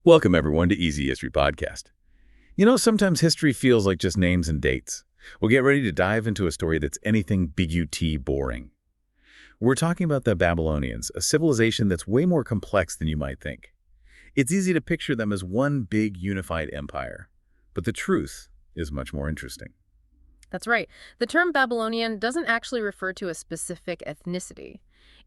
Welcome, everyone, to Easy History Podcast. Sometimes history feels like just names and dates. We'll get ready to dive into a story that's anything big-UT boring. We're talking about the Babylonians, a civilization that's way more complex than you might think. It's easy to picture them as one big unified empire, but the truth is much more interesting. That's right. The term Babylonian doesn't actually refer to a specific ethnicity.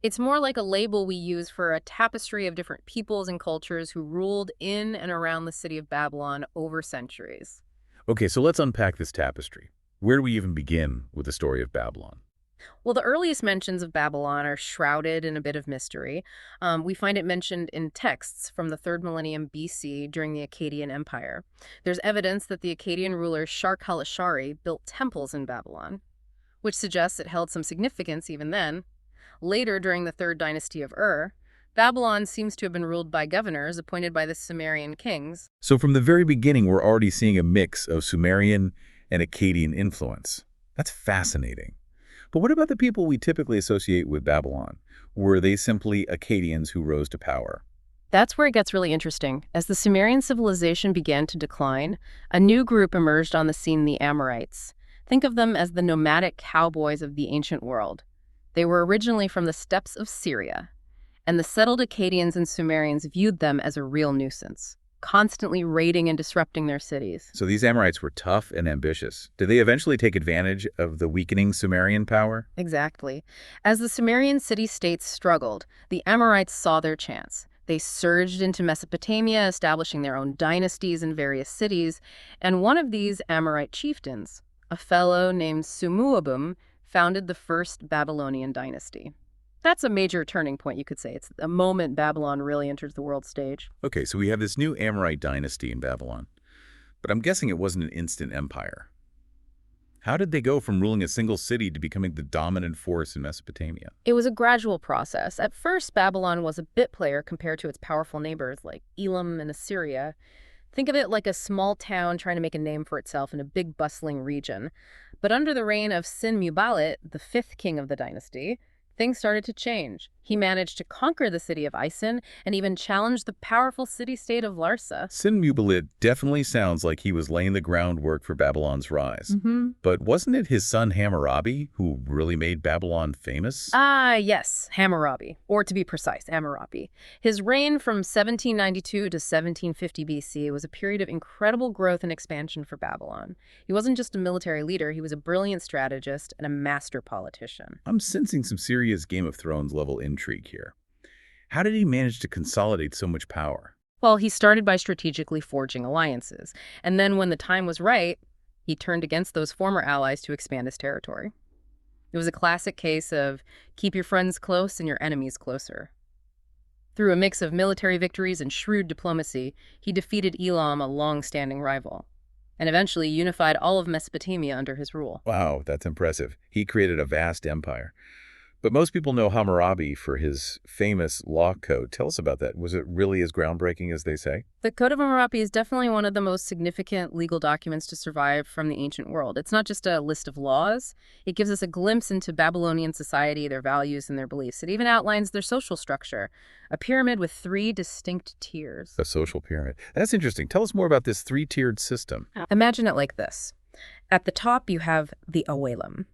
It's more like a label we use for a tapestry of different peoples and cultures who ruled in and around the city of Babylon over centuries. Okay, so let's unpack this tapestry. Where do we even begin with the story of Babylon? Well, the earliest mentions of Babylon are shrouded in a bit of mystery. We find it mentioned in texts from the 3rd millennium BC during the Akkadian Empire. There's evidence that the Akkadian ruler Shar-Khalishari built temples in Babylon, which suggests it held some significance even then. Later, during the 3rd dynasty of Babylon seems to have been ruled by governors appointed by the Sumerian kings. So from the very beginning, we're already seeing a mix of Sumerian and Akkadian influence. That's fascinating. But what about the people we typically associate with Babylon? Were they simply Akkadians who rose to power? That's where it gets really interesting. As the Sumerian civilization began to decline, a new group emerged on the scene, the Amorites. Think of them as the nomadic cowboys of the ancient world. They were originally from the steppes of Syria, and the settled Akkadians and Sumerians viewed them as a real nuisance, constantly raiding and disrupting their cities. So these Amorites were tough and ambitious. Did they eventually take advantage of the weakening Sumerian power? Exactly. As the Sumerian city-states struggled, the Amorites saw their chance. They surged into Mesopotamia, establishing their own dynasties in various cities, and one of these Amorite chieftains, a fellow named Sumuabum, founded the first Babylonian dynasty. That's a major turning point, you could say. It's the moment Babylon really enters the world stage. Okay, so we have this new Amorite dynasty in Babylon, but I'm guessing it wasn't an instant empire. How did they go from ruling a single city to becoming the dominant force in Mesopotamia? It was a gradual process. At first, Babylon was a bit player compared to its powerful neighbors like Elam and Assyria. Think of it like a small town trying to make a name for itself in a big bustling region. But under the reign of Sin-Muballit, the 5th king of the dynasty, things started to change. He managed to conquer the city of Isin and even challenged the powerful city-state of Larsa. Sin-Muballit definitely sounds like he was laying the groundwork for Babylon's rise. But wasn't it his son Hammurabi who really made Babylon famous? Yes, Hammurabi, or to be precise, Hammurabi. His reign from 1792 to 1750 BC was a period of incredible growth and expansion for Babylon. He wasn't just a military leader, he was a brilliant strategist and a master politician. I'm sensing some serious Game of Thrones level intrigue here. How did he manage to consolidate so much power? Well, he started by strategically forging alliances. And then when the time was right, he turned against those former allies to expand his territory. It was a classic case of keep your friends close and your enemies closer. Through a mix of military victories and shrewd diplomacy, he defeated Elam, a long-standing rival, and eventually unified all of Mesopotamia under his rule. Wow, that's impressive. He created a vast empire. But most people know Hammurabi for his famous law code. Tell us about that. Was it really as groundbreaking as they say? The Code of Hammurabi is definitely one of the most significant legal documents to survive from the ancient world. It's not just a list of laws. It gives us a glimpse into Babylonian society, their values, and their beliefs. It even outlines their social structure, a pyramid with 3 distinct tiers. A social pyramid. That's interesting. Tell us more about this 3-tiered system. Imagine it like this. At the top, you have the Awelim,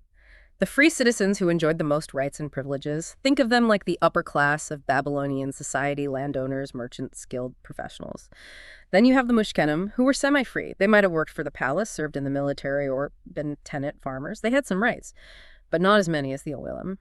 the free citizens who enjoyed the most rights and privileges. Think of them like the upper class of Babylonian society, landowners, merchants, skilled professionals. Then you have the Mushkenim, who were semi-free. They might have worked for the palace, served in the military, or been tenant farmers. They had some rights, but not as many as the Awelim.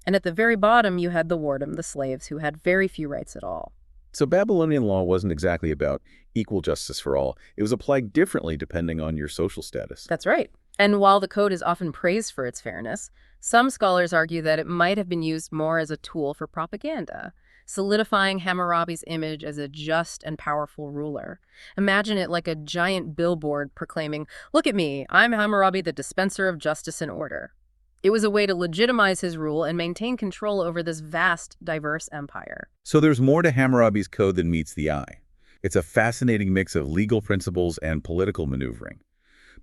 And at the very bottom, you had the Wardim, the slaves, who had very few rights at all. So Babylonian law wasn't exactly about equal justice for all. It was applied differently depending on your social status. That's right. And while the code is often praised for its fairness, some scholars argue that it might have been used more as a tool for propaganda, solidifying Hammurabi's image as a just and powerful ruler. Imagine it like a giant billboard proclaiming, "Look at me, I'm Hammurabi, the dispenser of justice and order." It was a way to legitimize his rule and maintain control over this vast, diverse empire. So there's more to Hammurabi's code than meets the eye. It's a fascinating mix of legal principles and political maneuvering.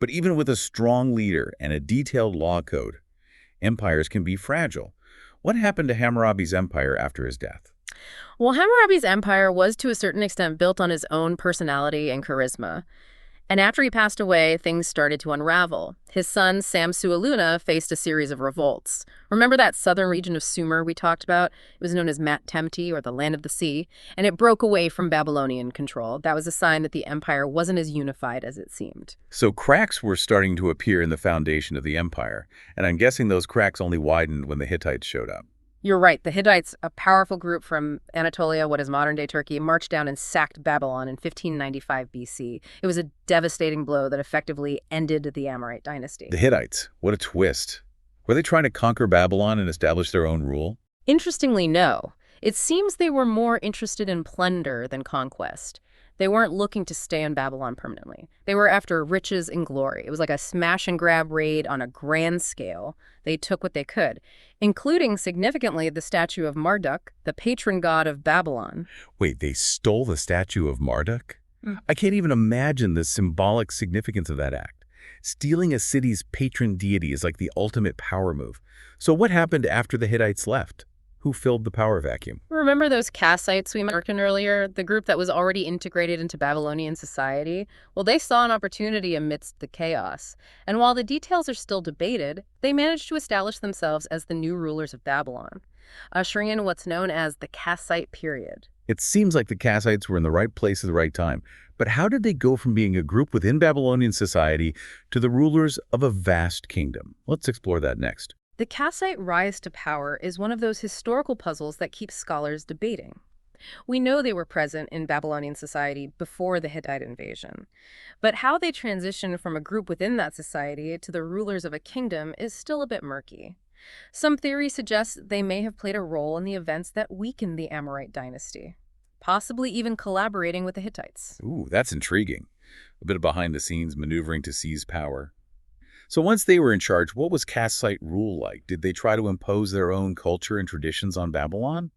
But even with a strong leader and a detailed law code, empires can be fragile. What happened to Hammurabi's empire after his death? Well, Hammurabi's empire was to a certain extent built on his own personality and charisma. And after he passed away, things started to unravel. His son, Samsu-Iluna, faced a series of revolts. Remember that southern region of Sumer we talked about? It was known as Mat-Temti, or the Land of the Sea, and it broke away from Babylonian control. That was a sign that the empire wasn't as unified as it seemed. So cracks were starting to appear in the foundation of the empire, and I'm guessing those cracks only widened when the Hittites showed up. You're right. The Hittites, a powerful group from Anatolia, what is modern-day Turkey, marched down and sacked Babylon in 1595 BC. It was a devastating blow that effectively ended the Amorite dynasty. The Hittites, what a twist. Were they trying to conquer Babylon and establish their own rule? Interestingly, no. It seems they were more interested in plunder than conquest. They weren't looking to stay in Babylon permanently. They were after riches and glory. It was like a smash-and-grab raid on a grand scale. They took what they could, including, significantly, the statue of Marduk, the patron god of Babylon. Wait, they stole the statue of Marduk? I can't even imagine the symbolic significance of that act. Stealing a city's patron deity is like the ultimate power move. So what happened after the Hittites left? Who filled the power vacuum? Remember those Kassites we mentioned earlier, the group that was already integrated into Babylonian society? Well, they saw an opportunity amidst the chaos. And while the details are still debated, they managed to establish themselves as the new rulers of Babylon, ushering in what's known as the Kassite period. It seems like the Kassites were in the right place at the right time. But how did they go from being a group within Babylonian society to the rulers of a vast kingdom? Let's explore that next. The Kassite rise to power is one of those historical puzzles that keeps scholars debating. We know they were present in Babylonian society before the Hittite invasion, but how they transitioned from a group within that society to the rulers of a kingdom is still a bit murky. Some theories suggest they may have played a role in the events that weakened the Amorite dynasty, possibly even collaborating with the Hittites. Ooh, that's intriguing. A bit of behind-the-scenes maneuvering to seize power. So once they were in charge, what was Kassite rule like? Did they try to impose their own culture and traditions on Babylon?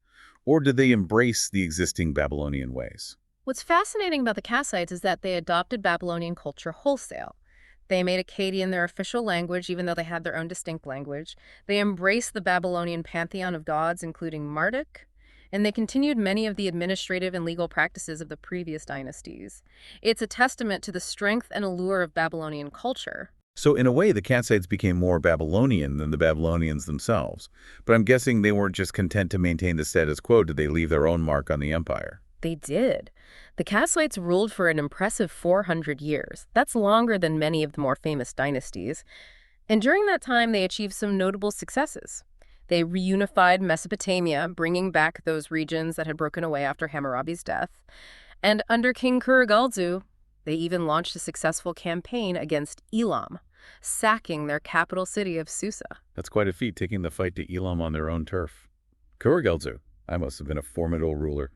Or did they embrace the existing Babylonian ways? What's fascinating about the Kassites is that they adopted Babylonian culture wholesale. They made Akkadian their official language, even though they had their own distinct language. They embraced the Babylonian pantheon of gods, including Marduk, and they continued many of the administrative and legal practices of the previous dynasties. It's a testament to the strength and allure of Babylonian culture. So in a way, the Kassites became more Babylonian than the Babylonians themselves. But I'm guessing they weren't just content to maintain the status quo. Did they leave their own mark on the empire? They did. The Kassites ruled for an impressive 400 years. That's longer than many of the more famous dynasties. And during that time, they achieved some notable successes. They reunified Mesopotamia, bringing back those regions that had broken away after Hammurabi's death. And under King Kurigalzu, they even launched a successful campaign against Elam, sacking their capital city of Susa. That's quite a feat, taking the fight to Elam on their own turf. Kurigalzu, I must have been a formidable ruler.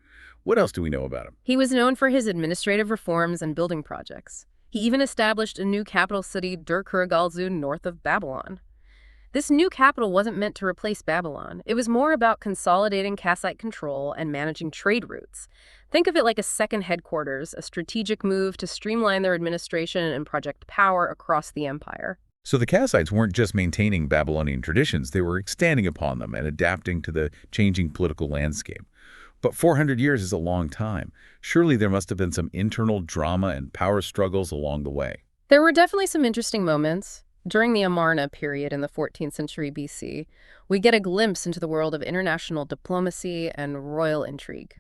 What else do we know about him? He was known for his administrative reforms and building projects. He even established a new capital city, Dur-Kurigalzu, north of Babylon. This new capital wasn't meant to replace Babylon. It was more about consolidating Kassite control and managing trade routes. Think of it like a second headquarters, a strategic move to streamline their administration and project power across the empire. So the Kassites weren't just maintaining Babylonian traditions, they were extending upon them and adapting to the changing political landscape. But 400 years is a long time. Surely there must have been some internal drama and power struggles along the way. There were definitely some interesting moments. During the Amarna period in the 14th century BC, we get a glimpse into the world of international diplomacy and royal intrigue.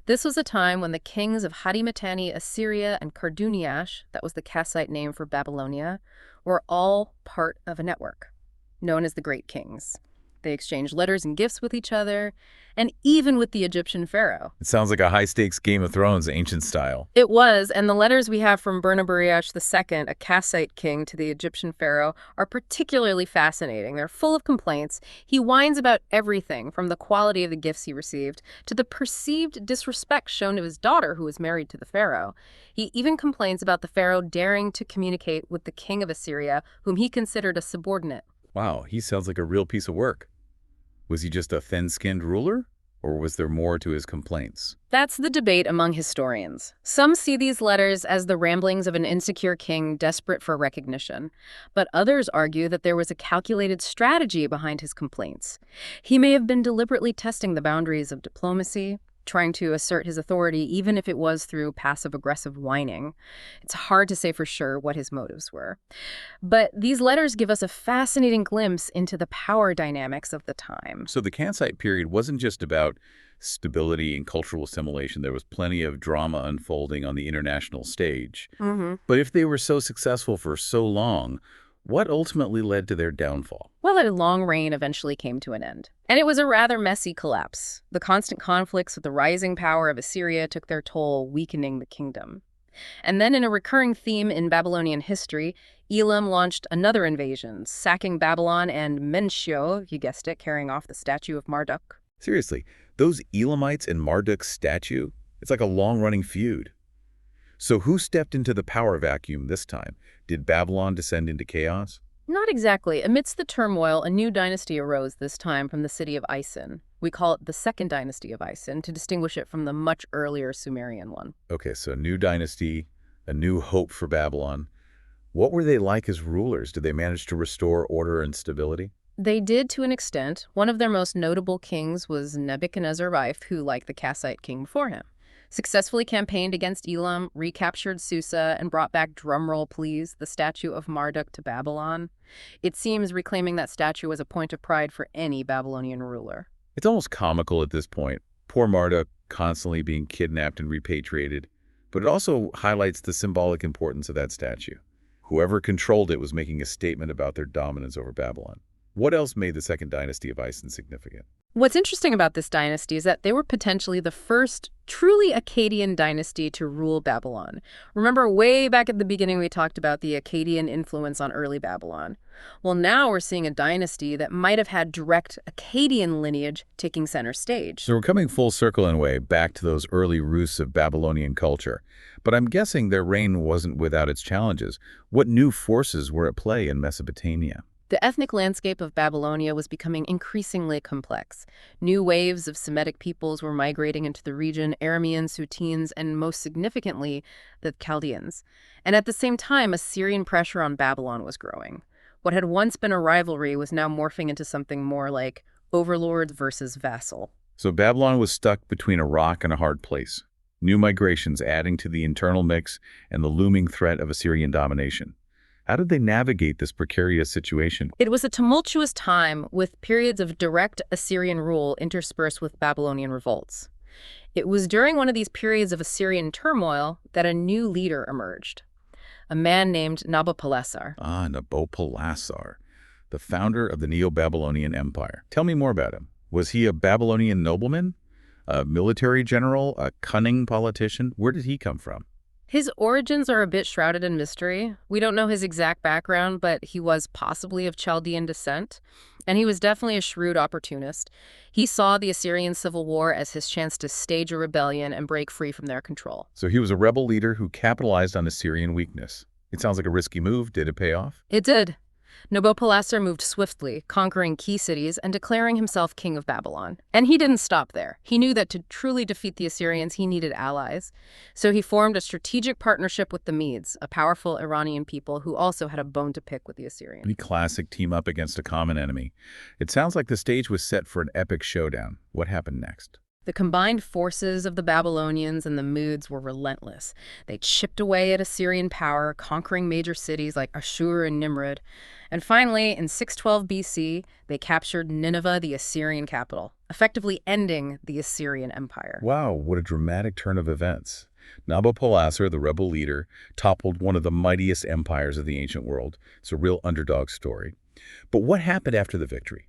This was a time when the kings of Hadimatani, Assyria, and Karduniash, that was the Kassite name for Babylonia, were all part of a network known as the Great Kings. They exchanged letters and gifts with each other, and even with the Egyptian pharaoh. It sounds like a high-stakes Game of Thrones, ancient style. It was, and the letters we have from Bernabariash II, a Kassite king, to the Egyptian pharaoh are particularly fascinating. They're full of complaints. He whines about everything, from the quality of the gifts he received to the perceived disrespect shown to his daughter, who was married to the pharaoh. He even complains about the pharaoh daring to communicate with the king of Assyria, whom he considered a subordinate. Wow, he sounds like a real piece of work. Was he just a thin-skinned ruler? Or was there more to his complaints? That's the debate among historians. Some see these letters as the ramblings of an insecure king desperate for recognition, but others argue that there was a calculated strategy behind his complaints. He may have been deliberately testing the boundaries of diplomacy, trying to assert his authority even if it was through passive-aggressive whining. It's hard to say for sure what his motives were. But these letters give us a fascinating glimpse into the power dynamics of the time. So the Kansite period wasn't just about stability and cultural assimilation. There was plenty of drama unfolding on the international stage. But if they were so successful for so long, what ultimately led to their downfall? Well, a long reign eventually came to an end. And it was a rather messy collapse. The constant conflicts with the rising power of Assyria took their toll, weakening the kingdom. And then in a recurring theme in Babylonian history, Elam launched another invasion, sacking Babylon and Menshio, you guessed it, carrying off the statue of Marduk. Seriously, those Elamites and Marduk's statue, it's like a long-running feud. So who stepped into the power vacuum this time? Did Babylon descend into chaos? Not exactly. Amidst the turmoil, a new dynasty arose this time from the city of Isin. We call it the Second Dynasty of Isin to distinguish it from the much earlier Sumerian one. Okay, so a new dynasty, a new hope for Babylon. What were they like as rulers? Did they manage to restore order and stability? They did to an extent. One of their most notable kings was Nebuchadnezzar II, who, like the Kassite king before him, successfully campaigned against Elam, recaptured Susa, and brought back, drumroll please, the statue of Marduk to Babylon. It seems reclaiming that statue was a point of pride for any Babylonian ruler. It's almost comical at this point. Poor Marduk constantly being kidnapped and repatriated. But it also highlights the symbolic importance of that statue. Whoever controlled it was making a statement about their dominance over Babylon. What else made the Second Dynasty of Isin significant? What's interesting about this dynasty is that they were potentially the first truly Akkadian dynasty to rule Babylon. Remember, way back at the beginning we talked about the Akkadian influence on early Babylon. Well, now we're seeing a dynasty that might have had direct Akkadian lineage taking center stage. So we're coming full circle in a way back to those early roots of Babylonian culture. But I'm guessing their reign wasn't without its challenges. What new forces were at play in Mesopotamia? The ethnic landscape of Babylonia was becoming increasingly complex. New waves of Semitic peoples were migrating into the region, Arameans, Suteans, and most significantly, the Chaldeans. And at the same time, Assyrian pressure on Babylon was growing. What had once been a rivalry was now morphing into something more like overlord versus vassal. So Babylon was stuck between a rock and a hard place. New migrations adding to the internal mix and the looming threat of Assyrian domination. How did they navigate this precarious situation? It was a tumultuous time with periods of direct Assyrian rule interspersed with Babylonian revolts. It was during one of these periods of Assyrian turmoil that a new leader emerged, a man named Nabopolassar. Ah, Nabopolassar, the founder of the Neo-Babylonian Empire. Tell me more about him. Was he a Babylonian nobleman, a military general, a cunning politician? Where did he come from? His origins are a bit shrouded in mystery. We don't know his exact background, but he was possibly of Chaldean descent, and he was definitely a shrewd opportunist. He saw the Assyrian civil war as his chance to stage a rebellion and break free from their control. So he was a rebel leader who capitalized on Assyrian weakness. It sounds like a risky move. Did it pay off? It did. Nabopolassar moved swiftly, conquering key cities and declaring himself king of Babylon. And he didn't stop there. He knew that to truly defeat the Assyrians, he needed allies. So he formed a strategic partnership with the Medes, a powerful Iranian people who also had a bone to pick with the Assyrians. The classic team up against a common enemy. It sounds like the stage was set for an epic showdown. What happened next? The combined forces of the Babylonians and the Medes were relentless. They chipped away at Assyrian power, conquering major cities like Ashur and Nimrud. And finally, in 612 BC, they captured Nineveh, the Assyrian capital, effectively ending the Assyrian Empire. Wow, what a dramatic turn of events. Nabopolassar, the rebel leader, toppled one of the mightiest empires of the ancient world. It's a real underdog story. But what happened after the victory?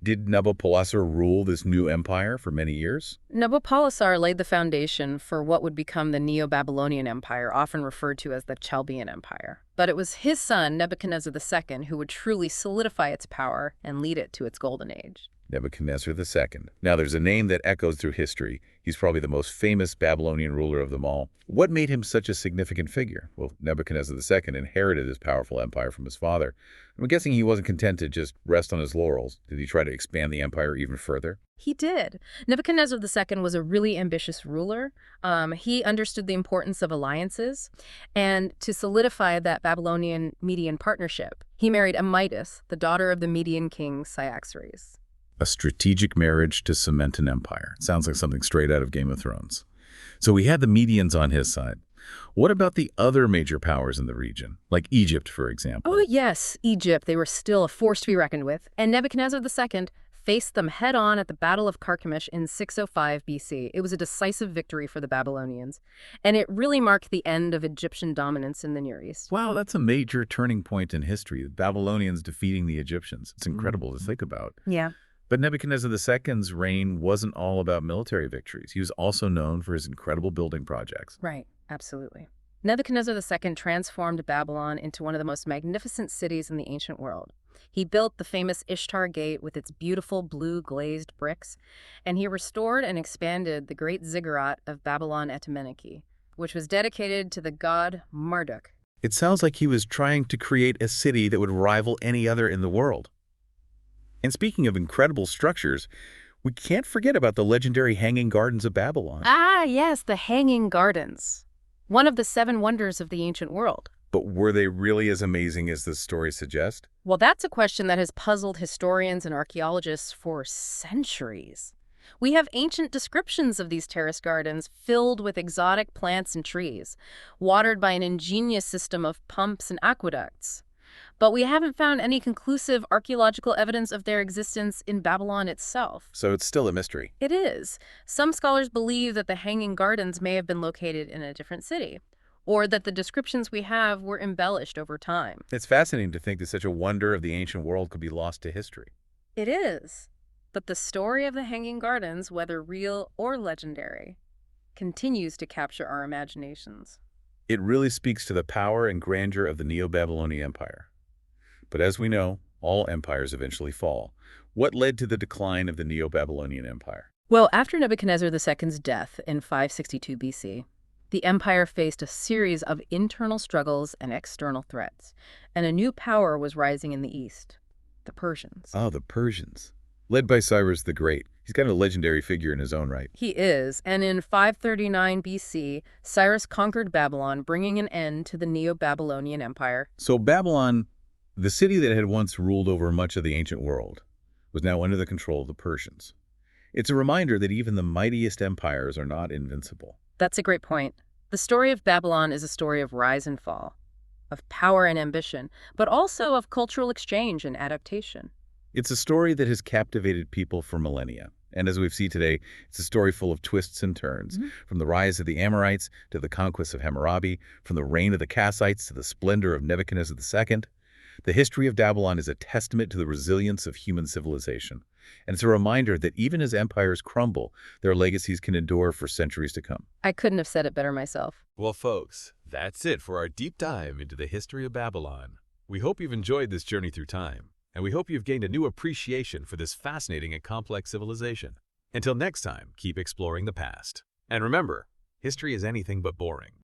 Did Nabopolassar rule this new empire for many years? Nabopolassar laid the foundation for what would become the Neo-Babylonian Empire, often referred to as the Chaldean Empire. But it was his son, Nebuchadnezzar II, who would truly solidify its power and lead it to its golden age. Nebuchadnezzar II. Now, there's a name that echoes through history. He's probably the most famous Babylonian ruler of them all. What made him such a significant figure? Well, Nebuchadnezzar II inherited his powerful empire from his father. I'm guessing he wasn't content to just rest on his laurels. Did he try to expand the empire even further? He did. Nebuchadnezzar II was a really ambitious ruler. He understood the importance of alliances, and to solidify that Babylonian-Median partnership, he married Amytis, the daughter of the Median king Cyaxares. A strategic marriage to cement an empire. Sounds like something straight out of Game of Thrones. So he had the Medians on his side. What about the other major powers in the region, like Egypt, for example? Oh, yes, Egypt. They were still a force to be reckoned with, and Nebuchadnezzar II faced them head-on at the Battle of Carchemish in 605 BC. It was a decisive victory for the Babylonians, and it really marked the end of Egyptian dominance in the Near East. Wow, that's a major turning point in history, the Babylonians defeating the Egyptians. It's incredible to think about. Yeah. But Nebuchadnezzar II's reign wasn't all about military victories. He was also known for his incredible building projects. Right, absolutely. Nebuchadnezzar II transformed Babylon into one of the most magnificent cities in the ancient world. He built the famous Ishtar Gate with its beautiful blue glazed bricks, and he restored and expanded the great ziggurat of Babylon Etemenike, which was dedicated to the god Marduk. It sounds like he was trying to create a city that would rival any other in the world. And speaking of incredible structures, we can't forget about the legendary Hanging Gardens of Babylon. Ah, yes, the Hanging Gardens. One of the 7 wonders of the ancient world. But were they really as amazing as the stories suggest? Well, that's a question that has puzzled historians and archaeologists for centuries. We have ancient descriptions of these terrace gardens filled with exotic plants and trees, watered by an ingenious system of pumps and aqueducts. But we haven't found any conclusive archaeological evidence of their existence in Babylon itself. So it's still a mystery. It is. Some scholars believe that the Hanging Gardens may have been located in a different city, or that the descriptions we have were embellished over time. It's fascinating to think that such a wonder of the ancient world could be lost to history. It is. But the story of the Hanging Gardens, whether real or legendary, continues to capture our imaginations. It really speaks to the power and grandeur of the Neo-Babylonian Empire. But as we know, all empires eventually fall. What led to the decline of the Neo-Babylonian Empire? Well, after Nebuchadnezzar II's death in 562 BC, the empire faced a series of internal struggles and external threats, and a new power was rising in the east, the Persians. Oh, the Persians. Led by Cyrus the Great. He's kind of a legendary figure in his own right. He is, and in 539 BC, Cyrus conquered Babylon, bringing an end to the Neo-Babylonian Empire. So Babylon, the city that had once ruled over much of the ancient world, was now under the control of the Persians. It's a reminder that even the mightiest empires are not invincible. That's a great point. The story of Babylon is a story of rise and fall, of power and ambition, but also of cultural exchange and adaptation. It's a story that has captivated people for millennia. And as we've seen today, it's a story full of twists and turns, from the rise of the Amorites to the conquest of Hammurabi, from the reign of the Kassites to the splendor of Nebuchadnezzar II. The history of Babylon is a testament to the resilience of human civilization. And it's a reminder that even as empires crumble, their legacies can endure for centuries to come. I couldn't have said it better myself. Well, folks, that's it for our deep dive into the history of Babylon. We hope you've enjoyed this journey through time, and we hope you've gained a new appreciation for this fascinating and complex civilization. Until next time, keep exploring the past. And remember, history is anything but boring.